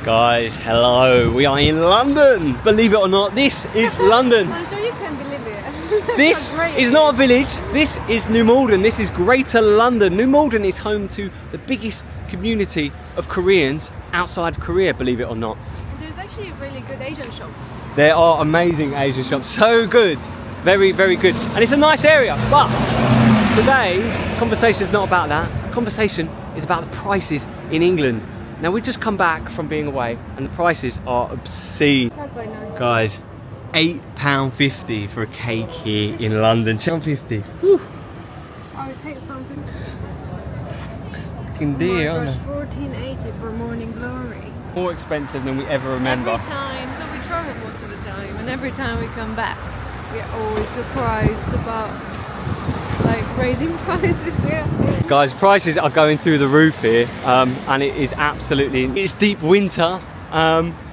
Guys, hello. We are in London. Believe it or not, this is London. I'm sure you can believe it. This is not a village. This is New Malden. This is Greater London. New Malden is home to the biggest community of Koreans outside of Korea, believe it or not. There's actually really good Asian shops. There are amazing Asian shops. So good. Very, very good. And it's a nice area. But today, conversation is not about that. Conversation is about the prices in England. Now we've just come back from being away and the prices are obscene. Not quite nice. Guys, £8.50 for a cake here in London. £8.50. Whew. Oh, it's £8.50. Fucking dear, oh my aren't gosh, £14.80 for Morning Glory. More expensive than we ever remember. Every time, so we travel most of the time, and every time we come back, we're always surprised about like raising prices here. Guys, prices are going through the roof here, and it is absolutely, it's deep winter,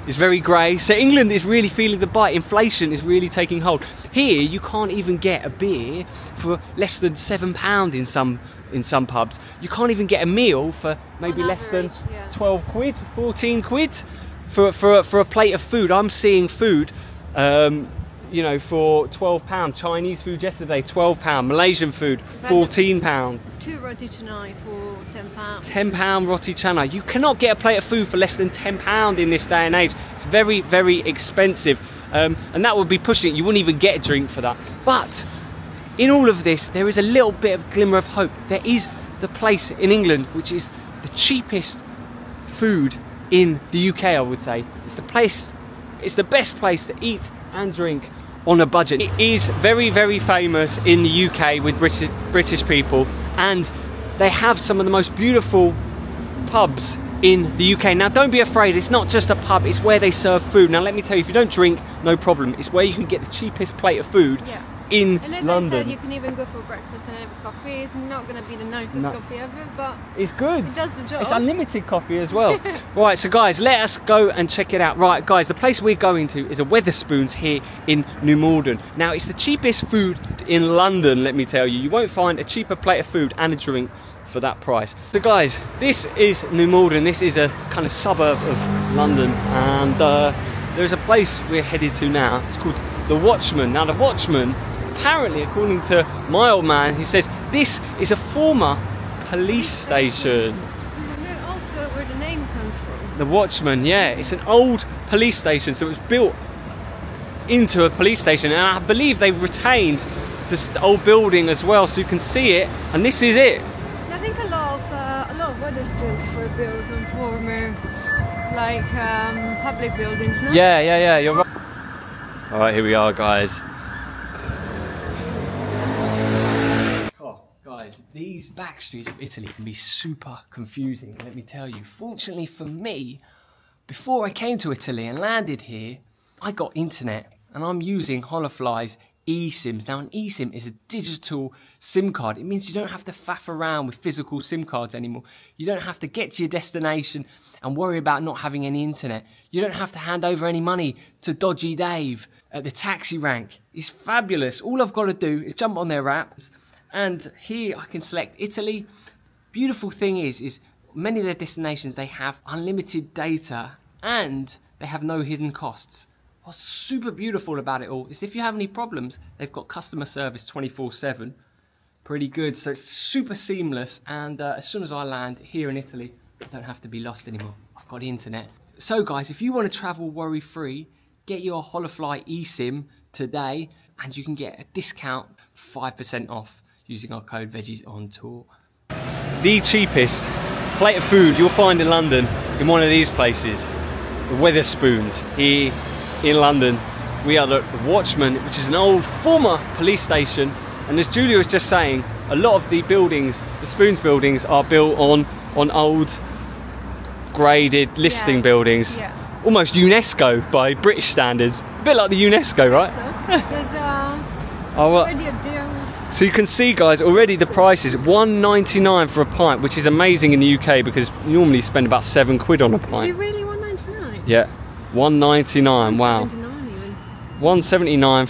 it's very grey, so England is really feeling the bite. Inflation is really taking hold. Here you can't even get a beer for less than £7 in some pubs. You can't even get a meal for maybe less than 12 quid, 14 quid for a plate of food. I'm seeing food you know, for £12. Chinese food yesterday, £12. Malaysian food, £14. 2 roti canai for £10. £10 roti canai. You cannot get a plate of food for less than £10 in this day and age. It's very, very expensive. And that would be pushing it. You wouldn't even get a drink for that. But in all of this, there is a little bit of glimmer of hope. There is the place in England which is the cheapest food in the UK, I would say. It's the place, it's the best place to eat and drink on a budget. It is very, very famous in the UK with British people, and they have some of the most beautiful pubs in the UK. Now don't be afraid, it's not just a pub, it's where they serve food. Now let me tell you, if you don't drink, no problem. It's where you can get the cheapest plate of food in and as London. I said, you can even go for breakfast and have a coffee. It's not going to be the nicest coffee ever, but it's good. It does the job. It's unlimited coffee as well. Right, so guys, let us go and check it out. Right, guys, the place we're going to is a Wetherspoons here in New Malden. Now, it's the cheapest food in London, let me tell you. You won't find a cheaper plate of food and a drink for that price. So guys, this is New Malden. This is a kind of suburb of London, and there's a place we're headed to now. It's called The Watchman. Now, The Watchman, apparently, according to my old man, he says this is a former police station. And also where the name comes from. The Watchman, yeah, it's an old police station, so it was built into a police station, and I believe they've retained this old building as well, so you can see it, and this is it. I think a lot of Wetherspoons were built on former, like public buildings. No? Yeah, you're right. All right, here we are, guys. Guys, these back streets of Italy can be super confusing, let me tell you. Fortunately for me, before I came to Italy and landed here, I got internet, and I'm using Holofly's eSIMs. Now, an eSIM is a digital SIM card. It means you don't have to faff around with physical SIM cards anymore. You don't have to get to your destination and worry about not having any internet. You don't have to hand over any money to Dodgy Dave at the taxi rank. It's fabulous. All I've got to do is jump on their apps, and here I can select Italy. Beautiful thing is many of their destinations, they have unlimited data and they have no hidden costs. What's super beautiful about it all is if you have any problems, they've got customer service 24/7. Pretty good, so it's super seamless, and as soon as I land here in Italy, I don't have to be lost anymore. I've got internet. So guys, if you want to travel worry-free, get your Holofly eSIM today, and you can get a discount for 5% off using our code VEGGIESONTOUR. The cheapest plate of food you'll find in London in one of these places, the Wetherspoons here in London. We are the Watchman, which is an old former police station, and as Julia was just saying, a lot of the buildings, the Spoons buildings, are built on old graded listing buildings. Yeah. Almost UNESCO by British standards. A bit like the UNESCO, right? So. There's so you can see, guys, already the price is £1.99 for a pint, which is amazing in the UK because you normally spend about 7 quid on a pint. Is it really £1.99? Yeah, £1.99. Wow. Even. £1.79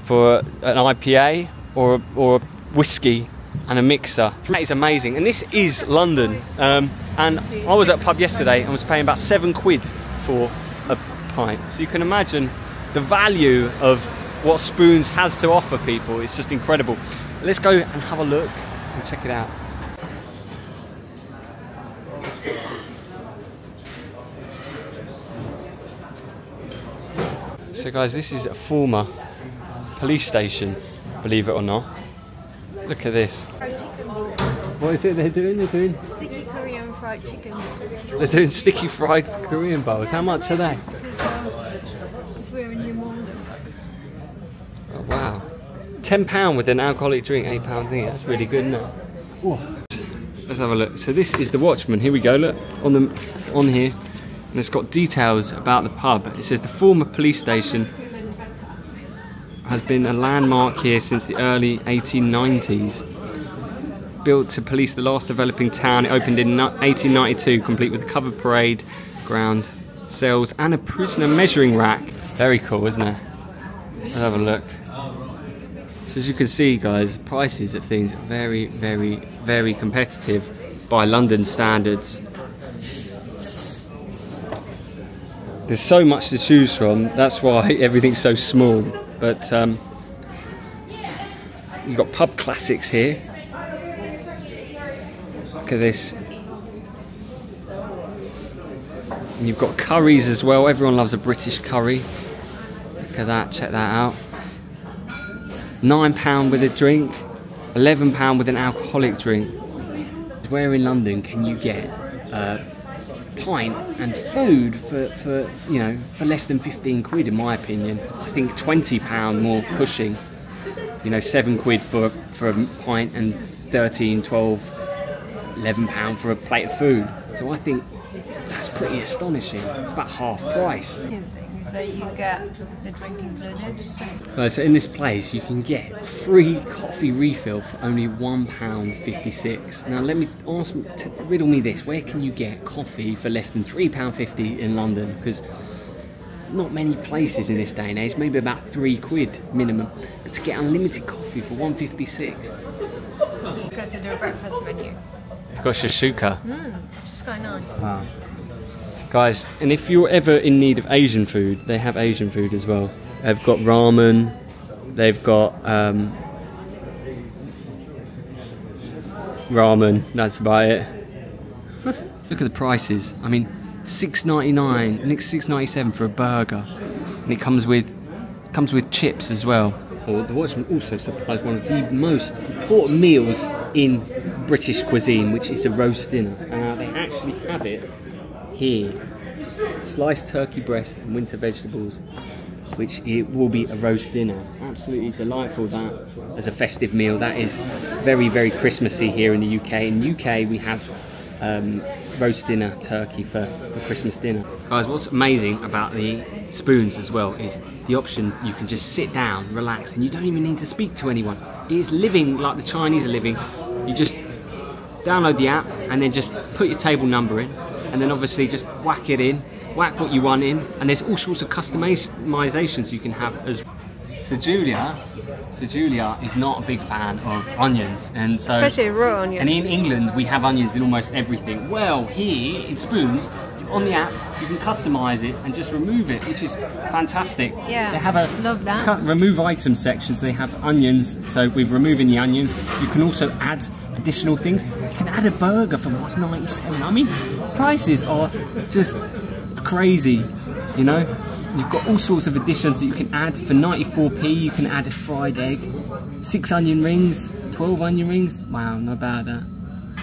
for an IPA or a whiskey and a mixer. That is amazing. And this is London. And I was at a pub yesterday and was paying about £7 for a pint. So you can imagine the value of what Spoons has to offer people. It's just incredible. Let's go and have a look and check it out. So guys, this is a former police station, believe it or not. Look at this. Fried chicken. What is it they're doing? They're doing Sticky Korean fried chicken. They're doing sticky fried Korean bowls. How much are they? It's where in New Malden. Oh, wow. £10 with an alcoholic drink, £8 thing. That's really good, isn't it? Ooh. Let's have a look. So this is the Watchman. Here we go. Look on here. And it's got details about the pub. It says the former police station has been a landmark here since the early 1890s. Built to police the last developing town, it opened in 1892, complete with a covered parade ground, cells and a prisoner measuring rack. Very cool, isn't it? Let's have a look. So as you can see, guys, prices of things are very, very, very competitive by London standards. There's so much to choose from, that's why everything's so small. But you've got pub classics here. Look at this. And you've got curries as well. Everyone loves a British curry. Look at that, check that out. £9 with a drink, £11 with an alcoholic drink. Where in London can you get pint and food for you know, for less than £15 in my opinion? I think £20 more pushing. You know, £7 for a pint and 13, 12, £11 for a plate of food. So I think that's pretty astonishing. It's about half price. So you get the drink included. So in this place you can get free coffee refill for only £1.56. Now let me riddle me this: where can you get coffee for less than £3.50 in London? Because not many places in this day and age, maybe about £3 minimum. But to get unlimited coffee for £1.56. Go to the breakfast menu. You've got shashuka. It's quite nice. Wow. Guys, and if you're ever in need of Asian food, they have Asian food as well. They've got ramen, they've got ramen, that's about it. Look at the prices. I mean, $6.99, and it's $6.97 for a burger. And it comes with chips as well. Or the Watchman also supplies one of the most important meals in British cuisine, which is a roast dinner. And they actually have it here. Sliced turkey breast and winter vegetables, which it will be a roast dinner. Absolutely delightful, that as a festive meal. That is very, very Christmassy here in the UK. In the UK we have roast dinner turkey for Christmas dinner. Guys, what's amazing about the Spoons as well is the option you can just sit down, relax, and you don't even need to speak to anyone. It is living like the Chinese are living. You just download the app and then just put your table number in, and then obviously just whack it in, whack what you want in, and there's all sorts of customizations you can have as well. So Julia is not a big fan of onions, and so especially raw onions. And in England we have onions in almost everything. Well, here in Spoons, on the app you can customize it and just remove it, which is fantastic. Yeah, they have a love that. Remove item sections. They have onions, so we're removing the onions. You can also add additional things. You can add a burger for $1.97. I mean, prices are just crazy, you know. You've got all sorts of additions that you can add. For 94p you can add a fried egg, 6 onion rings, 12 onion rings. Wow, not bad that.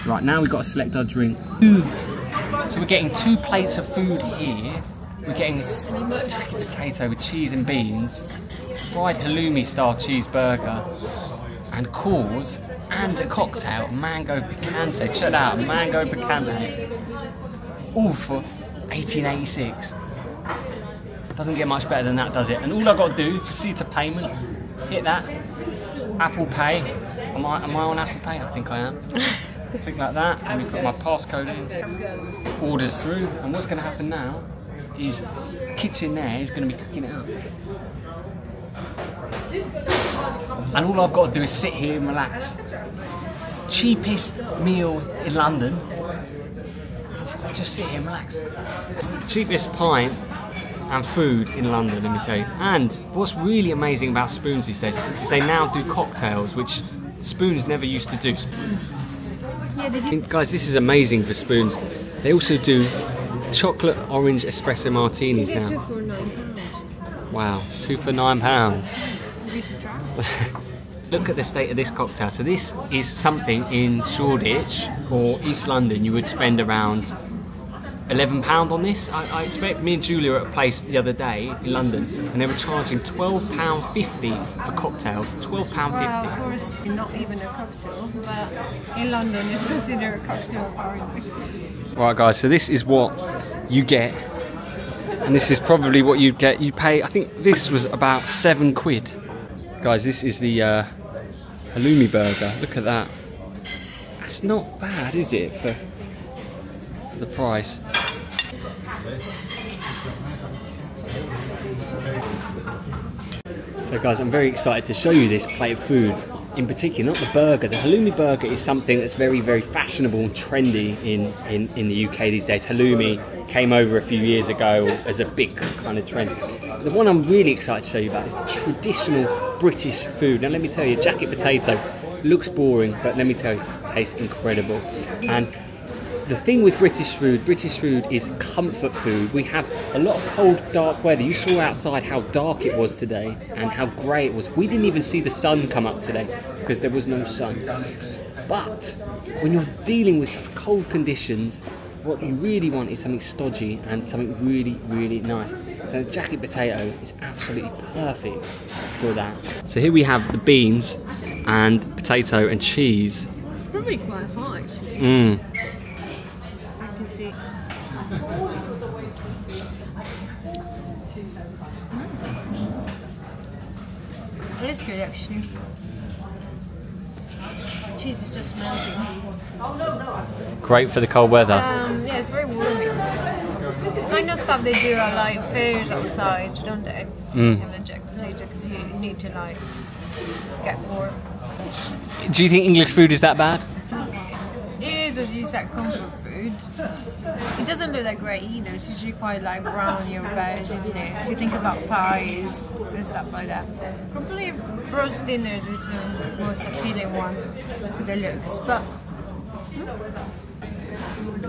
So right now we've got to select our drink. So we're getting 2 plates of food here. We're getting jacket potato with cheese and beans, fried halloumi style cheeseburger, and cause, and a cocktail, mango picante. Check that out, mango picante. All for $18.86. Doesn't get much better than that, does it? And all I've got to do, proceed to payment, hit that, Apple Pay. Am I on Apple Pay? I think I am. Click like that, and we put my passcode in, orders through, and what's going to happen now is the kitchen there is going to be cooking it up. And all I've got to do is sit here and relax. cheapest meal in London. Just sit here and relax. Cheapest pint and food in London, let me tell you. And what's really amazing about Spoons these days is they now do cocktails, which Spoons never used to do. Yeah, did you? Guys, this is amazing for Spoons. They also do chocolate orange espresso martinis now. 2 for £9. Wow, 2 for £9. We should try. Look at the state of this cocktail. So this is something in Shoreditch or East London you would spend around £11 on this. I expect. Me and Julia were at a place the other day in London and they were charging £12.50 for cocktails. £12.50. Well, for us, not even a cocktail, but in London it's considered a cocktail apparently. Right guys, so this is what you get. And this is probably what you'd get. You pay, I think this was about £7. Guys, this is the halloumi burger. Look at that. That's not bad, is it, for the price? So guys, I'm very excited to show you this plate of food. In particular, not the burger. The halloumi burger is something that's very, very fashionable and trendy in the UK these days. Halloumi came over a few years ago as a big kind of trend. The one I'm really excited to show you about is the traditional British food. Now let me tell you, jacket potato looks boring, but let me tell you, it tastes incredible. And the thing with British food is comfort food. We have a lot of cold, dark weather. You saw outside how dark it was today and how grey it was. We didn't even see the sun come up today because there was no sun. But when you're dealing with such cold conditions, what you really want is something stodgy and something really, really nice. So the jacket potato is absolutely perfect for that. So here we have the beans and potato and cheese. It's probably quite hot actually. Mmm. See. It is good actually. Cheese is just melting. Great for the cold weather. Yeah, it's very warming. It's the kind of stuff they do at like fairs outside, don't they? Having a jacket potato because you need to like get warm. Do you think English food is that bad? It is, as you said, comfort food. It doesn't look that great either. It's usually quite like browny or beige, isn't it? If you think about pies and stuff like that. Probably roast dinners is the most appealing one to the looks, but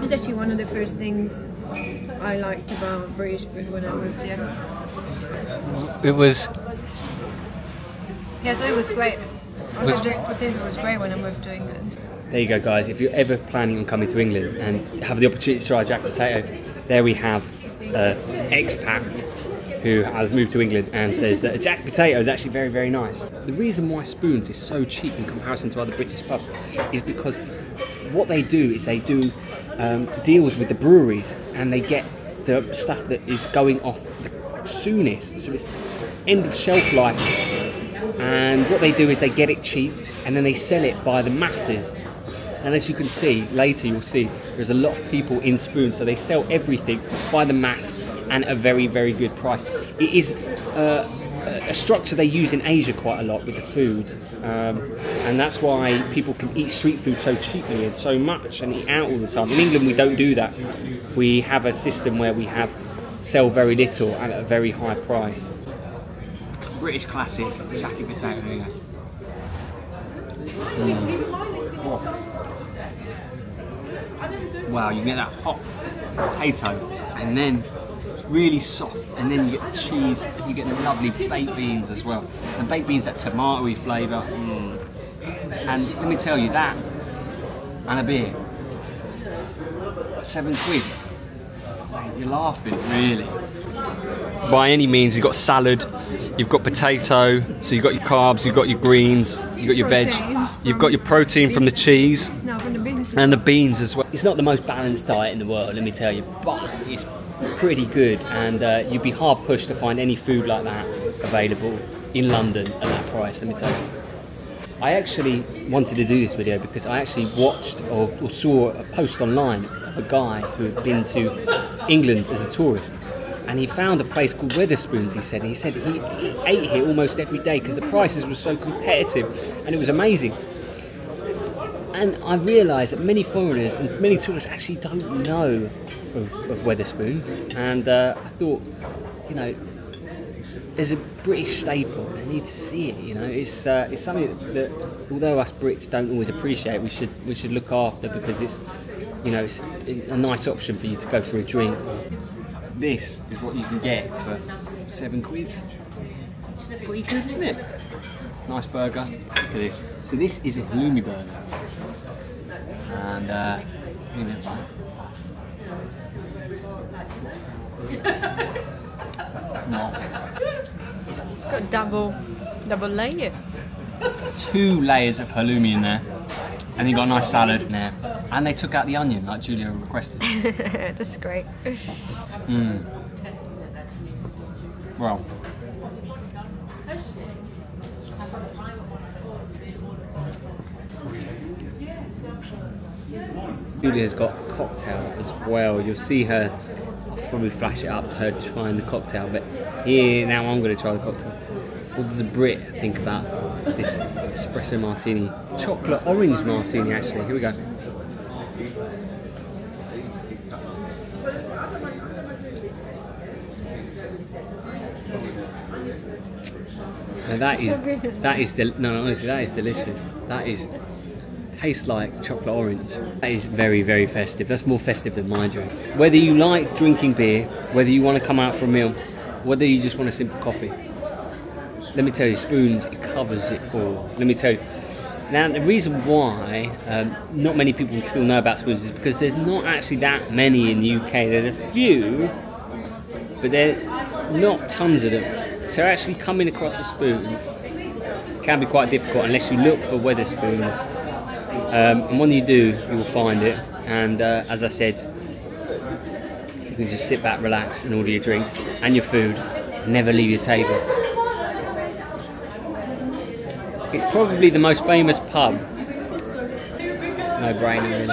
it's actually one of the first things I liked about British food when I moved here. It was. Yeah, I thought it was great. I thought jacket potato was great when I moved to England. There you go, guys. If you're ever planning on coming to England and have the opportunity to try a jacket potato, there we have an expat who has moved to England and says that a jacket potato is actually very, very nice. The reason why Spoons is so cheap in comparison to other British pubs is because what they do is they do deals with the breweries and they get the stuff that is going off the soonest, so it's end of shelf life. And what they do is they get it cheap and then they sell it by the masses. And as you can see, later you'll see, there's a lot of people in Spoons, so they sell everything by the mass and at a very, very good price. It is a structure they use in Asia quite a lot with the food. And that's why people can eat street food so cheaply and so much and eat out all the time. In England we don't do that. We have a system where we sell very little and at a very high price. British classic jacket potato, there you go. Wow, you get that hot potato and then it's really soft and then you get the cheese and you get the lovely baked beans as well. The baked beans, that tomatoey flavour. And let me tell you, that and a beer, £7. Mate, you're laughing, really. By any means, you've got salad, you've got potato, so you've got your carbs, you've got your greens, you've got your veg, you've got your protein from the cheese, and the beans as well. It's not the most balanced diet in the world, let me tell you, but it's pretty good, and you'd be hard pushed to find any food like that available in London at that price, let me tell you. I actually wanted to do this video because I actually watched or saw a post online of a guy who had been to England as a tourist. And he found a place called Wetherspoons, he said. And he said he ate here almost every day because the prices were so competitive and it was amazing. And I've realised that many foreigners and many tourists actually don't know of Wetherspoons, and I thought, you know, as a British staple, they need to see it. You know, it's something that although us Brits don't always appreciate, we should look after, because it's, you know, it's a nice option for you to go for a drink. This is what you can get for £7. Pretty good, isn't it? Nice burger. Look at this. So this is a halloumi burger, and give me a bite. It's got double layer. 2 layers of halloumi in there, and you got a nice salad in there, and they took out the onion like Julia requested. That's great. Well, Julia's got a cocktail as well. You'll see her, I'll probably flash it up, her trying the cocktail, but here now I'm going to try the cocktail. What does a Brit think about this espresso martini? Chocolate orange martini, actually. Here we go. Now that is delicious. Tastes like chocolate orange. That is very, very festive. That's more festive than my drink. Whether you like drinking beer, whether you want to come out for a meal, whether you just want a simple coffee, let me tell you, Spoons, it covers it all. Let me tell you. Now, the reason why not many people still know about Spoons is because there's not actually that many in the UK. There's a few, but there are not tons of them. So actually coming across a Spoons can be quite difficult unless you look for Wetherspoons. And when you do, you will find it. And as I said, you can just sit back, relax, and order your drinks and your food, and never leave your table. It's probably the most famous pub. No brainer, really.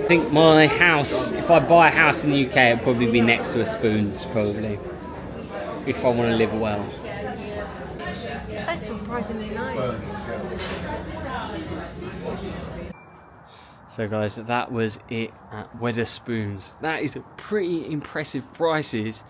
I think my house, if I buy a house in the UK, it'll probably be next to a Spoons, probably, if I want to live well. That's surprisingly nice. So guys, that was it at Wetherspoons. That is pretty impressive prices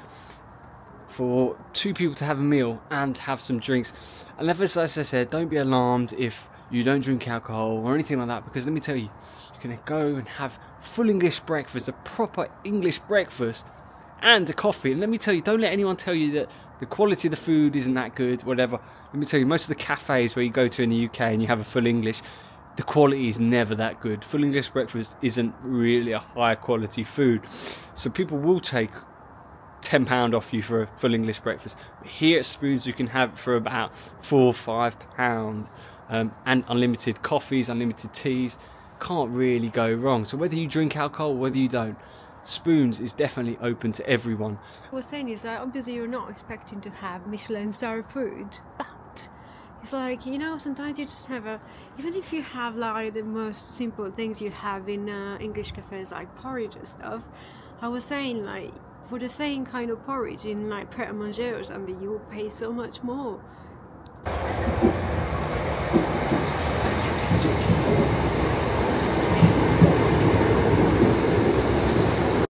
for 2 people to have a meal and have some drinks. And as I said, don't be alarmed if you don't drink alcohol or anything like that, because let me tell you, you can go and have full English breakfast, a proper English breakfast, and a coffee. And let me tell you, don't let anyone tell you that the quality of the food isn't that good, whatever. Let me tell you, most of the cafes where you go to in the UK and you have a full English, the quality is never that good. Full English breakfast isn't really a high quality food. So people will take £10 off you for a full English breakfast. But here at Spoons you can have it for about £4 or £5, and unlimited coffees, unlimited teas. Can't really go wrong. So whether you drink alcohol or whether you don't, Spoons is definitely open to everyone. What I was saying is that obviously you're not expecting to have Michelin star food, but it's like, you know, sometimes you just have even if you have like the most simple things you have in English cafes, like porridge and stuff. I was saying, like, for the same kind of porridge in like pret-a-manger or something, you will pay so much more.